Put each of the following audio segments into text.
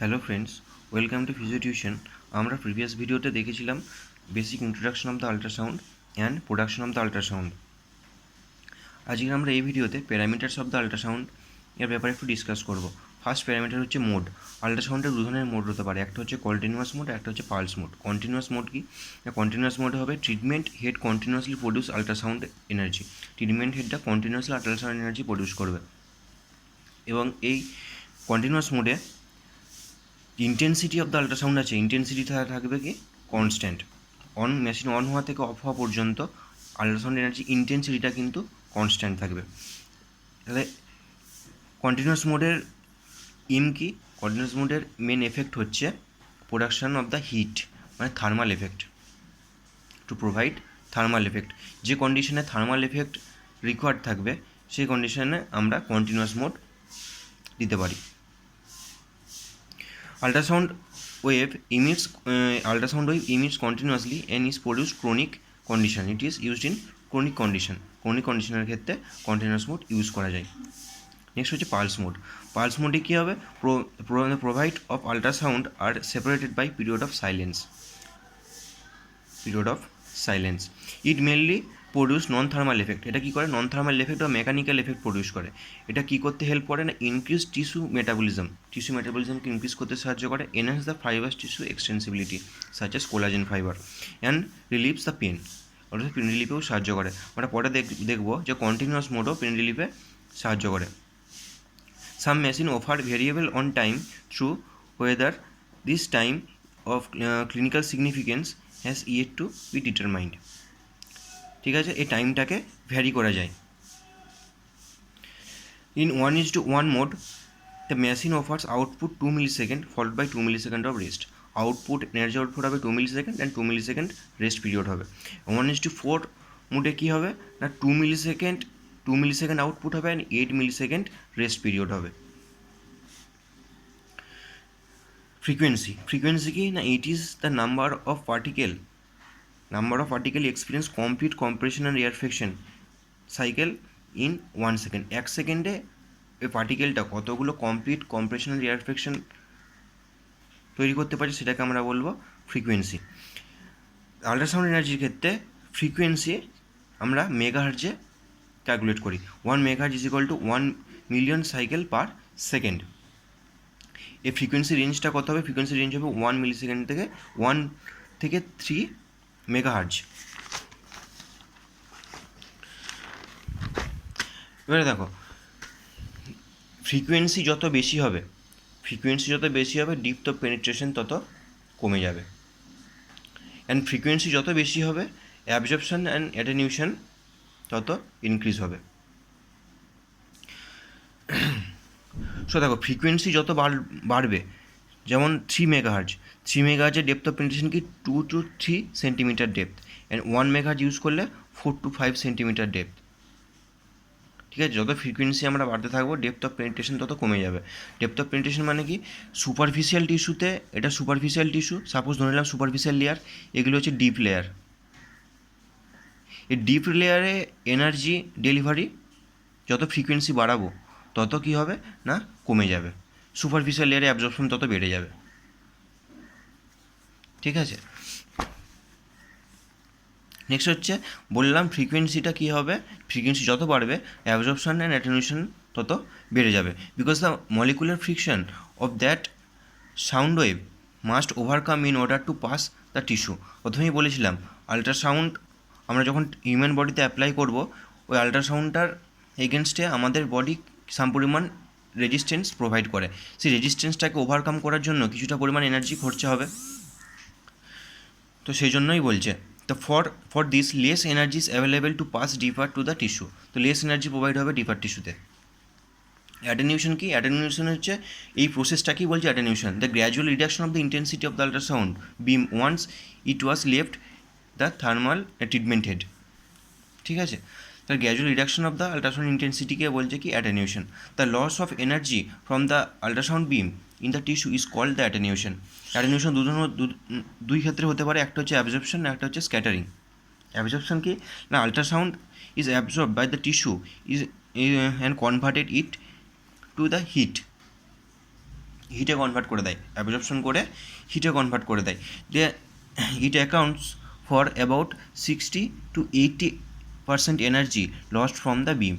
Hello friends, welcome to physio tuition. আমরা previous ভিডিওতে দেখেছিলাম basic introduction of the ultrasound and production of the ultrasound. আজকে আমরা এই ভিডিওতে প্যারামিটার্স অফ দ্য আল্ট্রাসাউন্ড এর ব্যাপারে একটু ডিসকাস করব। ফার্স্ট প্যারামিটার হচ্ছে মোড। আল্ট্রাসাউন্ডের দু ধরনের মোড হতে পারে, একটা হচ্ছে কন্টিনিউয়াস মোড, একটা হচ্ছে পালস মোড। কন্টিনিউয়াস মোড কি? কন্টিনিউয়াস মোডে হবে treatment head continuously produce ultrasound energy. Treatment হেডটা কন্টিনিউয়াসলি আল্ট্রাসাউন্ড এনার্জি প্রডিউস করবে এবং এই কন্টিনিউয়াস মোডে ইন্টেন্সিটি অফ দ্য আল্ট্রাসাউন্ড আছে, ইন্টেন্সিটি থাকবে কি কনস্ট্যান্ট। মেশিন অন হওয়া থেকে অফ হওয়া পর্যন্ত আল্ট্রাসাউন্ড এনার্জি ইন্টেন্সিটিটা কিন্তু কনস্ট্যান্ট থাকবে। তাহলে কন্টিনিউয়াস মোডের কি? কন্টিনিউয়াস মোডের মেন এফেক্ট হচ্ছে প্রোডাকশান অফ দ্য হিট, মানে thermal effect, to provide thermal effect. যে কন্ডিশনে থার্মাল এফেক্ট রিকোয়ার্ড থাকবে সেই কন্ডিশনে আমরা কন্টিনিউয়াস মোড দিতে পারি। Ultrasound wave emits continuously and is produced chronic condition. It is used in chronic condition. Chronic conditioner ক্ষেত্রে continuous mode ইউজ করা যায়। নেক্সট হচ্ছে পালস মোড। পালস মোডে কী হবে? Provide of ultrasound are separated by period of silence. It mainly produce non thermal effect. এটা কী করে? নন থার্মাল এফেক্ট বা মেকানিক্যাল এফেক্ট প্রডিউস করে। এটা কী করতে হেল্প করে না? ইনক্রিজ টিস্যু মেটাবলিজমকে ইনক্রিজ করতে সাহায্য করে। Enhance the fibres tissue extensibility such as collagen fibre and relieves the pain. অর্থাৎ পেন রিলিফেও সাহায্য করে। আমরা পরে দেখবো যে কন্টিনিউয়াস মোডও পেন রিলিফে সাহায্য করে। Some machine offer variable on time through whether this time of clinical significance has yet to be determined. ঠিক আছে, এই টাইমটাকে ভ্যারি করা যায়। In 1:1 mode the machine offers output 2 millisecond followed by 2 millisecond of rest. Energy output হবে 2 millisecond and 2 millisecond rest period হবে। 1:4 মোডে কী হবে না 2 মিলিসেকেন্ড আউটপুট হবে অ্যান্ড 8 মিলিসেকেন্ড রেস্ট পিরিয়ড হবে। ফ্রিকোয়েন্সি কি না? It is the number of particle experience complete compression and rarefaction cycle in 1 second. 1 সেকেন্ডে এই পার্টিকেলটা কতগুলো কমপ্লিট কম্প্রেশন অ্যান্ড রেয়ারফেকশন তৈরি করতে পারে সেটাকে আমরা বলবো ফ্রিকোয়েন্সি। আল্ট্রাসাউন্ড এনার্জির ক্ষেত্রে ফ্রিকোয়েন্সি আমরা মেগাহার্জে ক্যালকুলেট করি। 1 megahertz is equal two 1 million cycle per second. এই ফ্রিকোয়েন্সি রেঞ্জটা কত হবে? ফ্রিকোয়েন্সি রেঞ্জ হবে 1 মিলিসেকেন্ড থেকে 1 থেকে 3 মেগাহার্জ। এবারে দেখো, ফ্রিকোয়েন্সি যত বেশি হবে ডিপথ অফ পেনিট্রেশন তত কমে যাবে। অ্যান্ড ফ্রিকোয়েন্সি যত বেশি হবে অ্যাবজর্পশন অ্যান্ড অ্যাটেনিউশন তত ইনক্রিজ হবে। সো দেখো, ফ্রিকোয়েন্সি যত বাড়বে, যেমন 3 মেগাহার্জের ডেপথ অফ পেনিট্রেশন কি 2 to 3 centimetre depth, and 1 megahertz use করলে 4 to 5 সেন্টিমিটার ডেপথ। ঠিক আছে, যত ফ্রিকোয়েন্সি আমরা বাড়তে থাকবো ডেপথ অফ পেনিট্রেশন তত কমে যাবে। ডেপথ অফ পেনিট্রেশন মানে কি? সুপারফিশিয়াল টিস্যুতে, এটা সুপারফিশিয়াল টিস্যু, সাপোজ ধরে নিলাম সুপারফিশিয়াল লেয়ার, এগুলো হচ্ছে ডিপ লেয়ার। এই ডিপ লেয়ারে এনার্জি ডেলিভারি যত ফ্রিকোয়েন্সি বাড়াবো তত কী হবে না কমে যাবে। সুপারফিশিয়াল লেয়ারে অ্যাবজর্পশন তত বেড়ে যাবে। ঠিক আছে, নেক্সট হচ্ছে বললাম ফ্রিকোয়েন্সিটা কী হবে? ফ্রিকোয়েন্সি যত বাড়বে অ্যাবজর্পশন অ্যান্ড অ্যাটেনুয়েশন তত বেড়ে যাবে, because the molecular friction of that sound wave must overcome in order to pass the tissue. প্রথমেই বলেছিলাম আল্ট্রাসাউন্ড আমরা যখন হিউম্যান বডিতে অ্যাপ্লাই করব, ওই আল্ট্রাসাউন্ডটার এগেনস্টে আমাদের বডি সাম পরিমাণ রেজিস্ট্যান্স প্রোভাইড করে। সেই রেজিস্ট্যান্সটাকে ওভারকাম করার জন্য কিছুটা পরিমাণ এনার্জি খরচা হবে। তো সেই জন্যই বলছে, তো for this less energy is available to pass deeper to the tissue. তো লেস এনার্জি প্রোভাইড হবে ডিপার টিস্যুতে। অ্যাটেনিউশন কি? অ্যাটেনিউশন হচ্ছে এই প্রসেসটাকেই বলছে attenuation, the gradual reduction of the intensity of the ultrasound beam once it was left the thermal treatment head. ঠিক আছে, তার gradual reduction of the ultrasound ইন্টেন্সিটিকে বলছে কি attenuation. The loss of energy from the ultrasound beam in the tissue is called the attenuation. Attenuation দুই ক্ষেত্রে হতে পারে, একটা হচ্ছে অ্যাবজর্পশন, একটা হচ্ছে স্ক্যাটারিং। অ্যাবজর্পশন কি না? Ultrasound is absorb by the tissue is and converted it to the heat. হিটে কনভার্ট করে দেয়, অ্যাবজর্পশন করে হিটে কনভার্ট করে দেয়। যে it accounts for about 60-80% energy lost from the beam.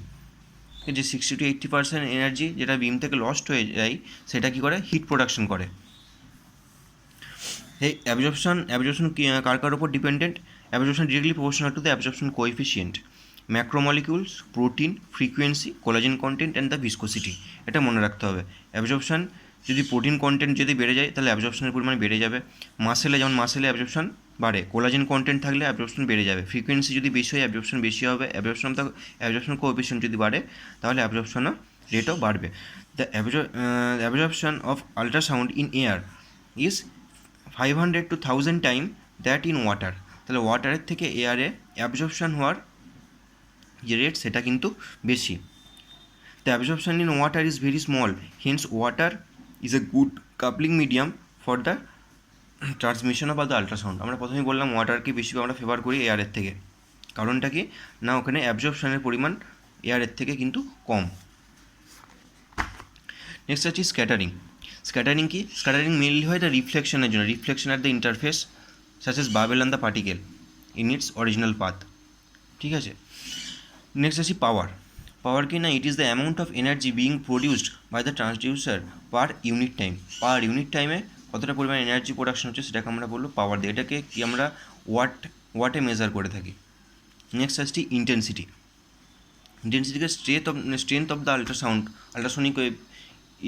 যে 60-80% এনার্জি যেটা বিম থেকে লস্ট হয়ে যায় সেটা কী করে, হিট প্রোডাকশন করে। এই অ্যাবজর্পশন কার কার উপর dependent? Absorption directly proportional to the absorption coefficient, macromolecules, protein, frequency, collagen content and the viscosity. এটা মনে রাখতে হবে। অ্যাবজর্পশন যদি প্রোটিন কন্টেন্ট যদি বেড়ে যায় তাহলে অ্যাবজর্পশনের পরিমাণ বেড়ে যাবে। মাসেলে যেমন মাসেলে অ্যাবজর্পশন বাড়ে, কোলাজেন কন্টেন্ট থাকলে অ্যাবজর্পশন বেড়ে যাবে। ফ্রিকোয়েন্সি যদি বেশি হয় অ্যাবজর্পশন বেশি হবে। অ্যাবজর্পশন কোএফিসিয়েন্ট যদি বাড়ে তাহলে অ্যাবজর্পশনও রেটও বাড়বে। The absorption of ultrasound in air is 500 to 1000 time that in water. তাহলে ওয়াটারের থেকে এয়ারে অ্যাবজর্পশন হওয়ার যে রেট সেটা কিন্তু বেশি। The absorption in water is very small, hence water is a good coupling medium for the transmission of the ultrasound. আমরা প্রথমেই বললাম ওয়াটারকে বেশি আমরা ফেভার করি এয়ারের থেকে। কারণটা কি না, ওখানে অ্যাবজর্পশনের পরিমাণ এয়ারের থেকে কিন্তু কম। নেক্সট হচ্ছে স্ক্যাটারিং। স্ক্যাটারিং কি? স্ক্যাটারিং মেনলি হয় দ্য রিফ্লেকশনের জন্য, reflection at the interface such as bubble and the particle in its original path. ঠিক আছে। নেক্সট আছে পাওয়ার। পাওয়ার কি না, it is the amount of energy being produced by the transducer per unit time. Per unit টাইমে কতটা পরিমাণ energy production হচ্ছে সেটাকে আমরা বলবো পাওয়ার দিয়ে। এটাকে কি আমরা ওয়াটে মেজার করে থাকি। নেক্সট আসছি ইন্টেন্সিটি। ইন্টেন্সিটিকে strength of the ultrasonic wave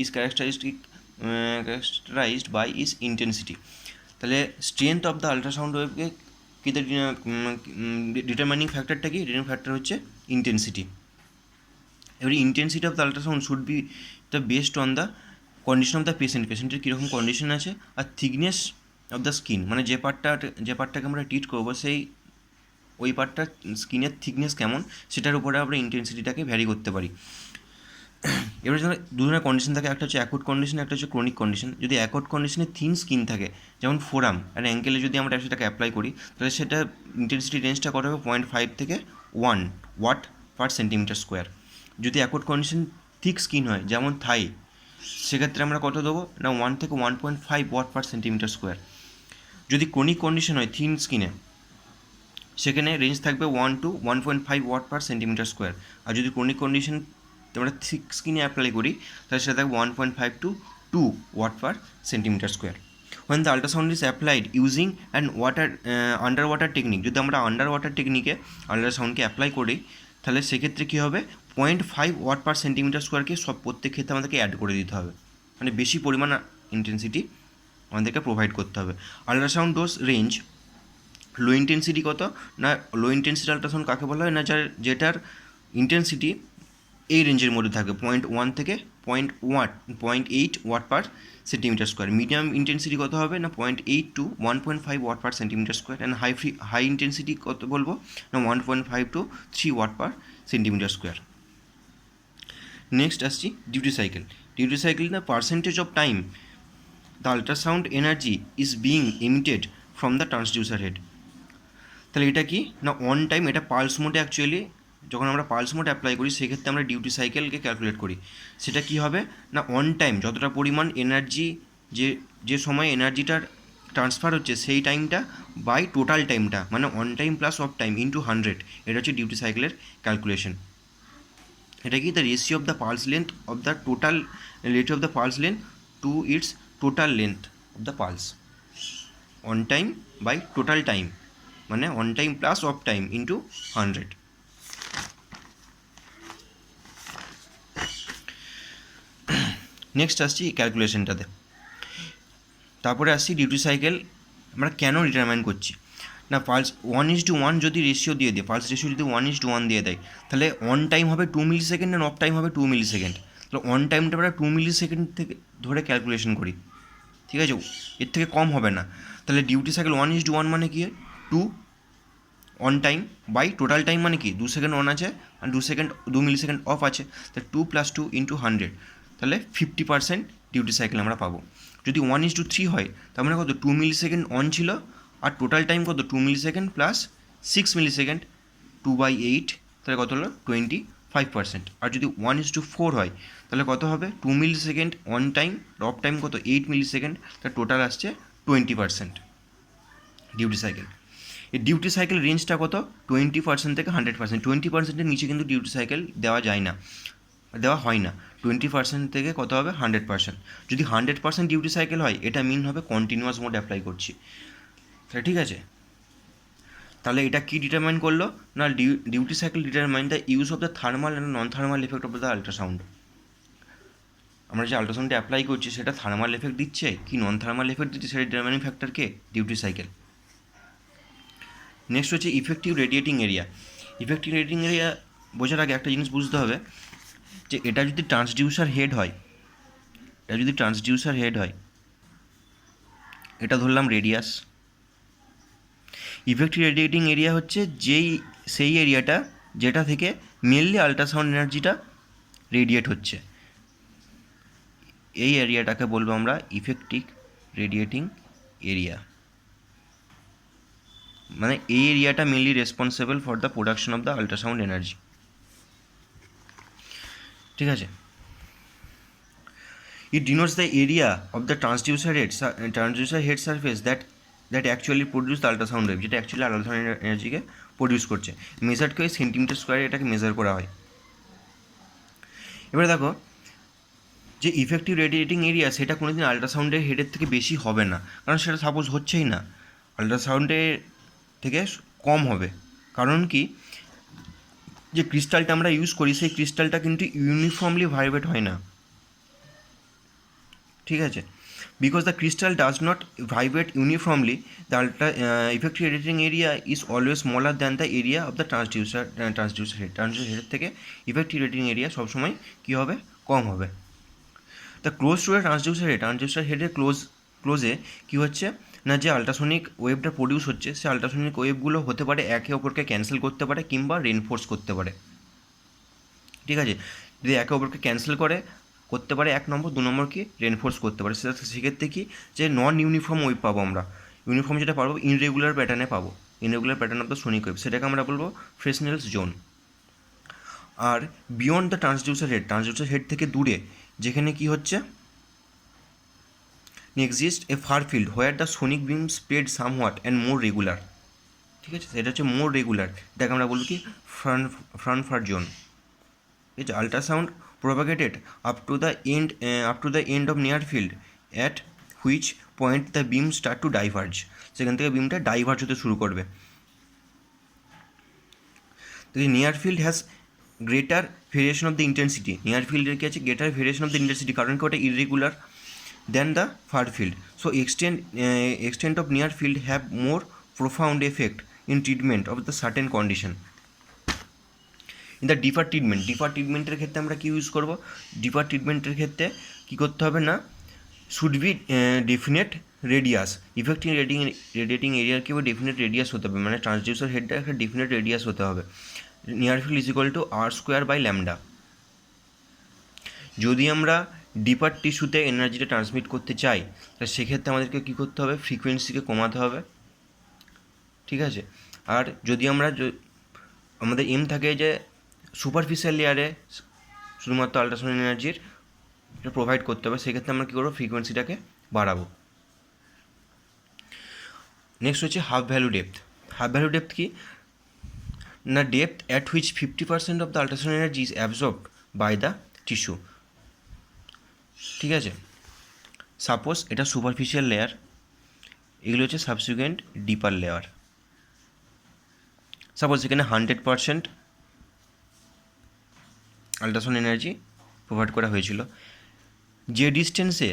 is characterized by is intensity. তাহলে স্ট্রেংথ অফ দ্য আল্ট্রাসাউন্ড ওয়েভকে কি ডিটারমাইনিং ফ্যাক্টরটা কি? ডিটারমিনিং ফ্যাক্টর হচ্ছে ইন্টেন্সিটি। এবারে intensity of the ultrasound should be the based on the condition of the পেশেন্টের কীরকম condition আছে, আর থিকনেস অফ দ্য স্কিন, মানে যে পার্টটাকে আমরা ট্রিট করবো সেই ওই পার্টটার স্কিনের থিকনেস কেমন সেটার উপরে আমরা ইন্টেন্সিটিটাকে ভ্যারি করতে পারি। এবারে দু ধরনের কন্ডিশন থাকে, একটা হচ্ছে অ্যাকুট কন্ডিশন, একটা হচ্ছে ক্রনিক কন্ডিশন। যদি অ্যাকুট কন্ডিশনে থিন স্কিন থাকে, যেমন ফোরাম আর অ্যাঙ্কেলে যদি আমরা সেটাকে অ্যাপ্লাই করি তাহলে সেটা ইন্টেন্সিটি রেঞ্জটা কত হবে 0.5 থেকে 1 ওয়াট পার সেন্টিমিটার স্কোয়ার। যদি অ্যাকুট কন্ডিশন থিক স্কিন হয় যেমন থাই, সেক্ষেত্রে আমরা কত দেবো না 1 থেকে 1.5 ওয়াট পার সেন্টিমিটার স্কোয়ার। যদি ক্রনিক কন্ডিশন হয় থিন স্কিনে, সেখানে রেঞ্জ থাকবে 1 to 1.5 watt per centimetre square. আর যদি ক্রনিক কন্ডিশন আমরা থিক স্কিনে অ্যাপ্লাই করি তাহলে সেটা থাকবে 1.5 to 2 watt per centimetre square. when the ultrasound is applied using an underwater technique, যদি আমরা আন্ডার ওয়াটার টেকনিকে আল্ট্রাসাউন্ডকে অ্যাপ্লাই করি তাহলে সেক্ষেত্রে কী হবে 0.5 ওয়াট পার সেন্টিমিটার স্কোয়ারকে প্রত্যেক ক্ষেত্রে আমাদেরকে অ্যাড করে দিতে হবে, মানে বেশি পরিমাণ ইন্টেন্সিটি আমাদেরকে প্রোভাইড করতে হবে। আল্ট্রাসাউন্ড ডোজ রেঞ্জ লো ইন্টেন্সিটি কত না, লো ইন্টেন্সিটি আল্ট্রাসাউন্ড কাকে বলা হয় না, যেটার ইন্টেন্সিটি এই রেঞ্জের মধ্যে থাকবে 0.1 থেকে 0.8 watt per centimetre square. Medium intensity কত হবে না 0.8 to 1.5 watt per centimetre square. And high intensity কত বলবো না 1.5 to 3 watt per centimetre square. Next আসছি duty cycle. Duty cycle the percentage of time the ultrasound energy is being emitted from the transducer head. তাহলে এটা কি না on time, এটা pulse মোডে অ্যাকচুয়ালি যখন আমরা পালস মোড অ্যাপ্লাই করি সেক্ষেত্রে আমরা ডিউটি সাইকেলকে ক্যালকুলেট করি। সেটা কি হবে না অন টাইম যতটা পরিমাণ এনার্জি যে সময় এনার্জিটার ট্রান্সফার হচ্ছে সেই টাইমটা বাই টোটাল টাইমটা, মানে on time plus off time into 100, এটা হচ্ছে ডিউটি সাইকেলের ক্যালকুলেশন। এটা কি the ratio of the pulse length of the total ratio of the pulse length to its total length of the pulse, on time by total time, মানে on time plus off time into 100। Next আসছি ক্যালকুলেশনটাতে। তারপরে আসছি duty cycle আমরা কেন determine করছি না, pulse 1:1 যদি রেশিও দিয়ে দেয়, পালস রেশিও যদি 1:1 দিয়ে দেয় তাহলে অন টাইম হবে 2 মিলি সেকেন্ড অ্যান্ড অফ টাইম হবে 2 মিলি সেকেন্ড। তাহলে অন টাইমটা আমরা 2 মিলি সেকেন্ড থেকে ধরে ক্যালকুলেশন করি, ঠিক আছে, এর থেকে কম হবে না। তাহলে ডিউটি সাইকেল 1:1 মানে কি 2 on time by total time, মানে কি 2 সেকেন্ড অন আছে আর 2 মিলি সেকেন্ড অফ আছে, তাহলে 2 + 2 × 100, তাহলে 50% ডিউটি সাইকেল আমরা পাবো। যদি 1:3 হয় তার মানে কত 2 মিলি সেকেন্ড অন ছিল আর টোটাল টাইম কত 2 মিলি সেকেন্ড প্লাস 6 মিলি সেকেন্ড, 2/8, তাহলে কত হলো 5%। আর যদি 1:4 হয় তাহলে কত হবে 2 millisecond on time, of time কত 8 মিলিসেকেন্ড, তার টোটাল আসছে 20% ডিউটি সাইকেল। এই ডিউটি সাইকেল রেঞ্জটা কত 20% থেকে 100%। 20%-এর নিচে কিন্তু ডিউটি সাইকেল দেওয়া যায় না, দেওয়া হয় না। 20% থেকে কত হবে 100%। যদি 100% ডিউটি সাইকেল হয় এটা মিন হবে কন্টিনিউয়াস মোড অ্যাপ্লাই করছি, তাহলে ঠিক আছে। তাহলে এটা কি ডিটারমাইন করলো না, duty cycle determine the use of the thermal and non thermal effect of the ultrasound. আমরা যে আল্ট্রাসাউন্ডে অ্যাপ্লাই করছি সেটা থার্মাল এফেক্ট দিচ্ছে কি নন থার্মাল এফেক্ট দিচ্ছে, সেটা ডিটারমাইনিং ফ্যাক্টরকে ডিউটি সাইকেল। নেক্সট হচ্ছে effective radiating area. Effective radiating area বোঝার আগে একটা জিনিস বুঝতে হবে যে এটা যদি ট্রান্সডিউসার হেড হয়, এটা ধরলাম রেডিয়াস। ইফেক্টিভ রেডিয়েটিং এরিয়া হচ্ছে সেই এরিয়াটা যেটা থেকে মেনলি আল্ট্রাসাউন্ড এনার্জিটা রেডিয়েট হচ্ছে, এই এরিয়াটাকে বলবো আমরা ইফেক্টিভ রেডিয়েটিং এরিয়া। মানে এই এরিয়াটা mainly responsible for the production of the ultrasound energy, ঠিক আছে। It denotes the area of the transducer head surface that actually produce the ultrasound wave, যেটা অ্যাকচুয়ালি আল্ট্রাসাউন্ড এনার্জিকে প্রডিউস করছে। মেজার্ড করে centimetre স্কোয়ারে এটাকে মেজার করা হয়। এবারে দেখো যে ইফেক্টিভ রেডিয়েটিং এরিয়া সেটা কোনোদিন আল্ট্রাসাউন্ডের হেডের থেকে বেশি হবে না, কারণ সেটা সাপোজ হচ্ছেই না, আল্ট্রাসাউন্ডের থেকে কম হবে। কারণ কি, যে ক্রিস্টালটা আমরা ইউজ করি সেই ক্রিস্টালটা কিন্তু ইউনিফর্মলি ভাইব্রেট হয় না, ঠিক আছে। Because the crystal does not vibrate uniformly, the effective radiating area is always smaller than the area of the transducer হেডের থেকে ইফেক্টিভ রেডিয়েটিং এরিয়া সবসময় কী হবে, কম হবে। The close to a transducer হেডের ক্লোজে কী হচ্ছে না, যে আল্ট্রাসনিক ওয়েভটা প্রডিউস হচ্ছে সে আল্ট্রাসনিক ওয়েভগুলো হতে পারে একে অপরকে ক্যান্সেল করতে পারে কিংবা রেনফোর্স করতে পারে, ঠিক আছে। যদি একে অপরকে ক্যান্সেল করতে পারে 1 নম্বর, 2 নম্বর কি রেনফোর্স করতে পারে, সেক্ষেত্রে কি যে নন ইউনিফর্ম ওয়েভ পাবো আমরা। ইউনিফর্ম যেটা পাবো ইনরেগুলার প্যাটার্নে পাবো, irregular pattern of the sonic wave, সেটাকে আমরা বলবো ফ্রেসনেলস জোন। আর বিয়ন্ড দ্য ট্রান্সডিউসার হেড থেকে দূরে যেখানে কি হচ্ছে exist a far field where the sonic beam spread somewhat and more regular, ঠিক আছে। সেটা হচ্ছে মোর রেগুলার, এটাকে আমরা বলবো কি ফ্রন্ট ফার জোন, ঠিক আছে। Ultrasound propagated up to the end of near field at which point the beam start to diverge, সেখান থেকে বিমটা ডাইভার্জ হতে শুরু করবে। তো near field has greater variation of the intensity, near ফিল্ডের কি আছে greater variation of the intensity, কারণ কি ওটা irregular then the far field. So extent of near field have more profound effect in treatment of the certain condition. In the differ ট্রিটমেন্টের ক্ষেত্রে আমরা কী use করবো, ডিফার ট্রিটমেন্টের ক্ষেত্রে কী করতে হবে না, should be definite radius, effective radiating এরিয়ার কি ডেফিনেট রেডিয়াস হতে হবে, মানে ট্রান্সডিউসার হেডটা একটা ডেফিনেট রেডিয়াস হতে হবে। Near field is equal two r²/λ। যদি আমরা ডিপার টিস্যুতে এনার্জিটা ট্রান্সমিট করতে চাই তাহলে সেক্ষেত্রে আমাদেরকে কী করতে হবে, ফ্রিকোয়েন্সিকে কমাতে হবে, ঠিক আছে। আর যদি আমাদের এম থাকে যে সুপারফিশিয়াল লেয়ারে শুধুমাত্র আল্ট্রাসাউন্ড এনার্জির প্রোভাইড করতে হবে, সেক্ষেত্রে আমরা কী করবো, ফ্রিকোয়েন্সিটাকে বাড়াবো। নেক্সট হচ্ছে হাফ ভ্যালু ডেপথ কি না, depth at which 50% of the ultrasound energy is absorbed by the tissue, ঠিক আছে। সাপোজ এটা সুপারফিশিয়াল লেয়ার, এগুলো হচ্ছে সাবসিকুয়েন্ট ডিপার লেয়ার। সাপোজ এখানে 100% আল্ট্রাসাউন্ড এনার্জি প্রোভাইড করা হয়েছিল, যে ডিস্টেন্সে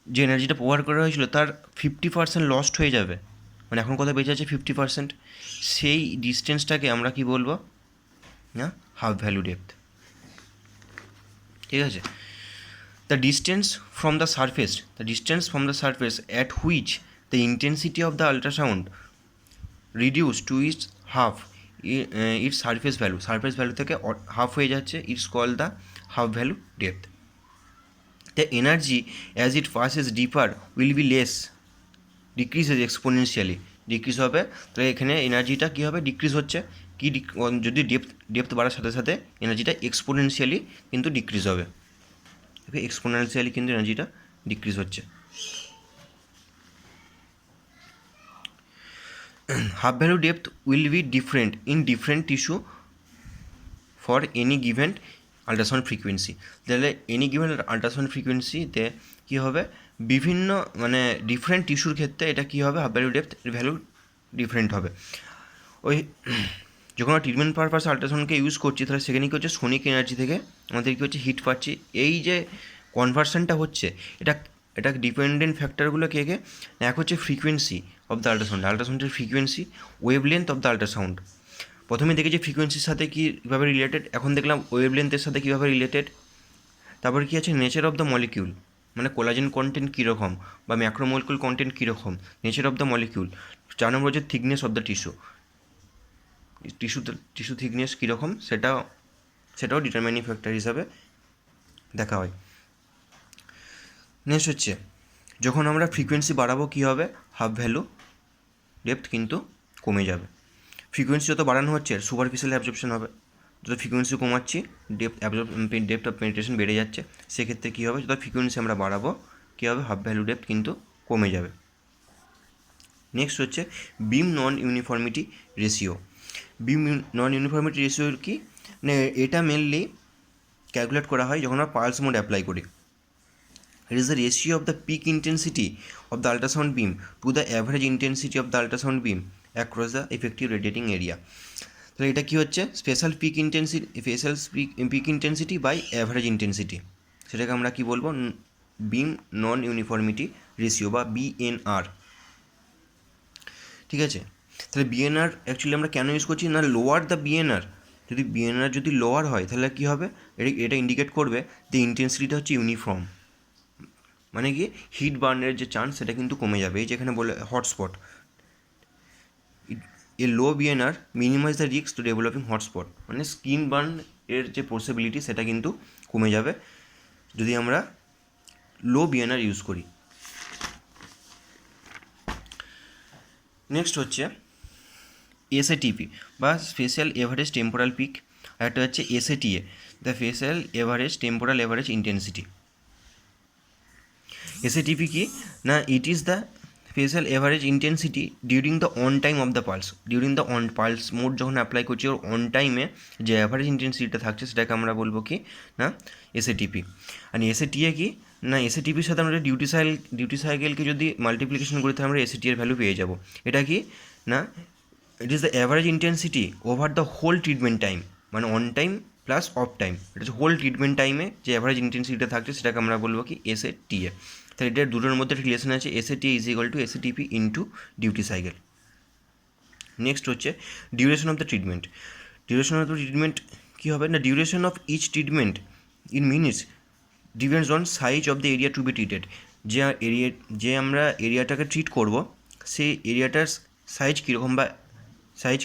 যে এনার্জিটা প্রোভাইড করা হয়েছিল তার 50% লস্ট হয়ে যাবে, মানে এখন কথা বেঁচে আছে 50%, সেই ডিস্টেন্সটাকে আমরা কি বলবো না, হাফ ভ্যালু ডেপথ, ঠিক আছে। The distance from the surface at which the intensity of the ultrasound reduce to its half its surface value থেকে হাফ হয়ে যাচ্ছে, it's call the half value depth. The energy as it passes deeper will be less, decreases exponentially, decrease হবে। তো এখানে এনার্জিটা কী হবে, decrease হচ্ছে, কি যদি ডেপথ বাড়ার সাথে সাথে এনার্জিটা এক্সপোনেনশিয়ালি কিন্তু ডিক্রিজ হবে। ওকে, এক্সপোনেনশিয়ালি কিন্তু এনার্জিটা ডিক্রিজ হচ্ছে। Half value depth will be different in different tissue for any given ultrasound frequency. তাহলে এনি গিভেন আল্ট্রাসাউন্ড ফ্রিকোয়েন্সিতে কী হবে, বিভিন্ন মানে ডিফারেন্ট টিস্যুর ক্ষেত্রে এটা কী হবে, half value depth value different হবে। ওই যখন আমরা ট্রিটমেন্ট পারপাসে আল্ট্রাসাউন্ডকে ইউজ করছি, তাহলে সেখানে কী হচ্ছে, সোনিক এনার্জি থেকে আমাদের কী হচ্ছে, হিট পাচ্ছি। এই যে কনভার্সনটা হচ্ছে, এটা ডিপেন্ডেন্ট ফ্যাক্টরগুলো কে কে, এক হচ্ছে ফ্রিকোয়েন্সি অফ দ্য আল্ট্রাসাউন্ডের frequency, wavelength of the ultrasound. প্রথমে দেখেছি ফ্রিকোয়েন্সির সাথে কীভাবে রিলেটেড, এখন দেখলাম ওয়েভলেন্থের সাথে কীভাবে রিলেটেড। তারপর কী আছে, নেচার অফ দ্য মলিকিউল, মানে কোলাজেন কন্টেন্ট কীরকম বা ম্যাক্রোমলিকুল কন্টেন্ট কীরকম, নেচার অফ দ্য মলিকিউল। 4 নম্বর হচ্ছে thickness of the tissue thickness কীরকম, সেটাও ডিটারমাইনিং ফ্যাক্টর হিসাবে দেখা হয়। নেক্সট হচ্ছে, যখন আমরা ফ্রিকোয়েন্সি বাড়াবো কী হবে, হাফ ভ্যালু ডেপথ কিন্তু কমে যাবে। ফ্রিকোয়েন্সি যত বাড়ানো হচ্ছে সুপারফিশিয়াল অ্যাবজর্পশন হবে, যত ফ্রিকোয়েন্সি কমাচ্ছি ডেপথ অফ পেনিট্রেশন বেড়ে যাচ্ছে। সেক্ষেত্রে কী হবে, যত ফ্রিকোয়েন্সি আমরা বাড়াবো কী হবে, হাফ ভ্যালু ডেপথ কিন্তু কমে যাবে। নেক্সট হচ্ছে বিম নন ইউনিফর্মিটি রেশিও। বিম নন ইউনিফর্মিটি রেশিওর কি, মানে এটা মেনলি ক্যালকুলেট করা হয় যখন আমরা পালস মোড অ্যাপ্লাই করি। It is the ratio of the peak intensity of the ultrasound beam to the average intensity of the ultrasound beam across the effective radiating area. তাহলে এটা কী হচ্ছে, spatial peak intensity by average intensity, সেটাকে আমরা কী বলবো, beam non uniformity ratio বা BNR. ঠিক আছে, তাহলে বিএনআর অ্যাকচুয়ালি আমরা কেন ইউজ করছি না, লোয়ার দ্য বিএনআর, যদি বিএনআর যদি লোয়ার হয় তাহলে কী হবে, এটা ইন্ডিকেট করবে যে ইন্টেন্সিটিটা হচ্ছে ইউনিফর্ম, মানে কি হিট বার্নের যে চান্স সেটা কিন্তু কমে যাবে। এই যেখানে বলে hotspot, a low BNR minimize the risk to developing hotspot, মানে স্কিন বার্ন এর যে পসিবিলিটি সেটা কিন্তু কমে যাবে যদি আমরা লো বিএনআর ইউজ করি। নেক্সট হচ্ছে এসএটিপি বা স্পেশাল এভারেজ টেম্পোরাল পিক, আর একটা হচ্ছে SATA, the spatial average temporal average intensity. SATP কি না, it is the spatial average intensity during the on time of the pulse. During the on pulse mode যখন apply করছি, ওর on টাইমে যে average ইন্টেন্সিটিটা থাকছে সেটাকে আমরা বলবো কি না, এসএটিপি। আর এসএটিএ কি না, এসএটিপির সাথে আমরা ডিউটি সাইকেলকে যদি মাল্টিপ্লিকেশন করি তাহলে আমরা এসএটি এর ভ্যালু পেয়ে যাব। এটা কি না, it is the average intensity over the whole treatment time, মানে on time plus off time, এটা হচ্ছে হোল ট্রিটমেন্ট টাইমে যে অ্যাভারেজ ইন্টেন্সিটিটা থাকছে সেটাকে আমরা বলবো কি এসএটিএ। তাহলে এটার দুটোর মধ্যে রিলেশন আছে, SATA is equal to SATP into duty cycle. Next হচ্ছে duration of the treatment. Duration of the treatment কী হবে না, duration of each treatment in minutes depends on size of the area to be treated. যে আমরা এরিয়াটাকে treat করব সেই এরিয়াটার size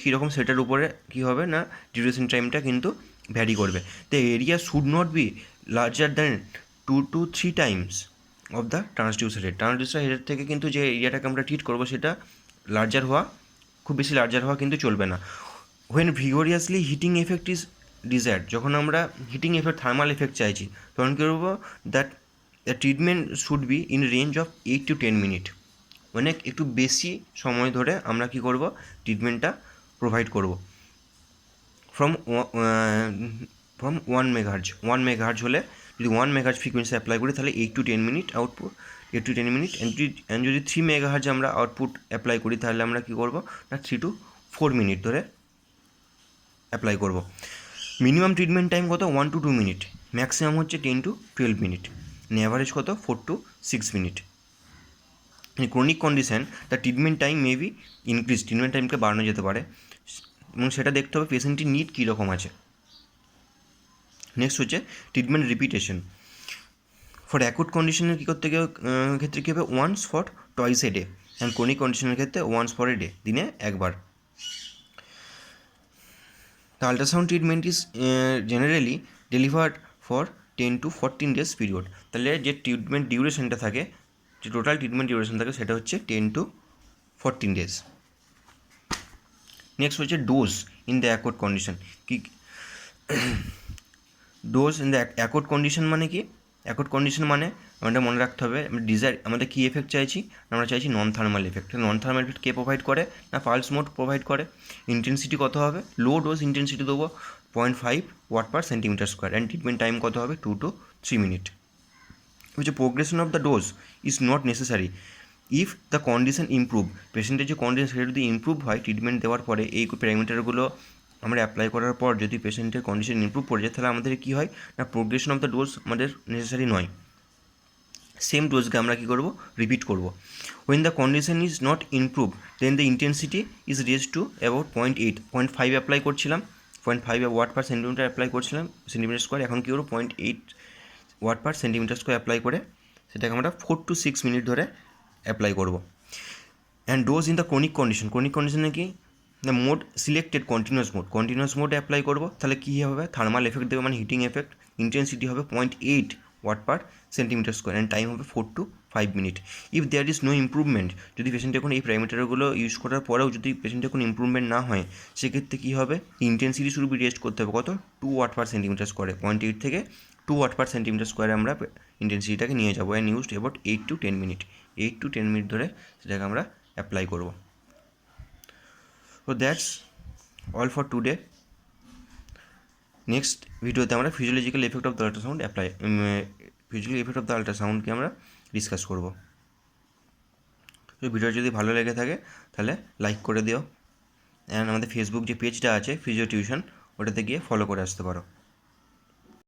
কীরকম সেটার উপরে কী হবে না, ডিউরেশন টাইমটা কিন্তু ভ্যারি করবে। The area should not be larger than 2 to 3 times of the transducer head. Transducer হেডের থেকে কিন্তু যে এরিয়াটাকে আমরা ট্রিট করবো সেটা খুব বেশি লার্জার হওয়া কিন্তু চলবে না। When vigorously heating effect is desired, যখন আমরা হিটিং এফেক্ট থার্মাল এফেক্ট চাইছি তখন কী করবো, that the treatment should be in range of 8 to 10 minute, মানে একটু বেশি সময় ধরে আমরা কী করব, ট্রিটমেন্টটা প্রোভাইড করব। ফ্রম 1 মেগাহার্জ হলে, যদি 1 মেগাহার্জ ফ্রিকোয়েন্সি অ্যাপ্লাই করি তাহলে 8 to 10 minute output, 8 to 10 minute. And যদি 3 মেগাহার্জ আমরা আউটপুট অ্যাপ্লাই করি তাহলে আমরা কী করবো না, 3 to 4 মিনিট ধরে অ্যাপ্লাই করব। মিনিমাম ট্রিটমেন্ট টাইম কত, 1 to 2 মিনিট, ম্যাক্সিমাম হচ্ছে 10 to 12 মিনিট, অ্যাভারেজ কত 4 to 6 minute. Chronic condition the treatment time may be increase, treatment টাইমকে বাড়ানো যেতে পারে এবং সেটা দেখতে হবে পেশেন্টটির নিড কীরকম আছে। নেক্সট হচ্ছে ট্রিটমেন্ট রিপিটেশন। ফর অ্যাকুট কন্ডিশনের কী করতে গিয়ে ক্ষেত্রে কী হবে, once for twice a day, and chronic কন্ডিশনের ক্ষেত্রে ওয়ান্স ফর এ ডে, দিনে একবার। The ultrasound treatment is generally delivered for 10 to 14 days period. তাহলে যে ট্রিটমেন্ট ডিউরেশনটা থাকে, যে টোটাল ট্রিটমেন্ট ডিউরেশন থাকে সেটা হচ্ছে 10 to 14 days। নেক্সট হচ্ছে dose in the acute condition. কি dose in the acute condition মানে কি? অ্যাকোর্ড কন্ডিশন মানে আমাদের মনে রাখতে হবে আমাদের কী এফেক্ট চাইছি? আমরা চাইছি non thermal effect. Non thermal effect কে প্রোভাইড করে? না পালস মোড প্রোভাইড করে। ইন্টেন্সিটি কত হবে? লো ডোজ ইন্টেন্সিটি দেবো 0.5 watt per centimetre square, and treatment time কত হবে? 2 to 3 মিনিট। হচ্ছে progression of the dose is not necessary if the condition improve. পেশেন্টের যে কন্ডিশন সেটা যদি ইমপ্রুভ হয় ট্রিটমেন্ট দেওয়ার পরে, এই প্যারামিটারগুলো আমরা অ্যাপ্লাই করার পর যদি পেশেন্টের কন্ডিশন ইমপ্রুভ করে যায়, তাহলে আমাদের কী হয় না প্রোগ্রেশন অফ দ্য ডোজ আমাদের নেসেসারি নয়। সেম ডোজকে আমরা কী করবো? রিপিট করবো। When the condition is not improve then the intensity is raise to about 0.8, 0.5 apply করছিলাম, 0.5 ওয়াট পার সেন্টিমিটার অ্যাপ্লাই করছিলাম সেন্টিমিটার স্কোয়ার, এখন কী করবো 0.8 watt per centimetre square apply করে সেটাকে আমরা 4 to 6 মিনিট ধরে অ্যাপ্লাই করবো। And dose in the chronic condition, chronic কন্ডিশনে কি the mode selected continuous mode apply করবো, তাহলে কী হবে? থার্মাল এফেক্ট দেবে, মানে হিটিং এফেক্ট। ইন্টেন্সিটি হবে 0.8 watt per centimetre square, and time হবে 4 to 5 minute. If there is no improvement, যদি পেশেন্টের কোনো এই প্যারামিটারগুলো ইউজ করার পরেও যদি পেশেন্টের কোনো ইম্প্রুভমেন্ট না হয়, সেক্ষেত্রে কী হবে? ইন্টেন্সিটি শুরু রেস্ট করতে হবে কত? 2 ওয়াট পার সেন্টিমিটার স্কোয়ারে, 0.8 থেকে 2 ওয়াট পার সেন্টিমিটার স্কোয়ারে আমরা ইন্টেন্সিটিটাকে নিয়ে যাবো, and used about 8 to 10 minute. 8 to 10 minute ধরে সেটাকে আমরা অ্যাপ্লাই করবো। So that's all for today. Next ভিডিওতে আমরা physiological effect of the ultrasound physiological effect of the আল্ট্রাসাউন্ডকে আমরা ডিসকাস করবো। তো ভিডিও যদি ভালো লেগে থাকে তাহলে লাইক করে দিও, অ্যান্ড আমাদের ফেসবুক যে পেজটা আছে ফিজিও টিউশন, ওটাতে গিয়ে ফলো করে আসতে পারো।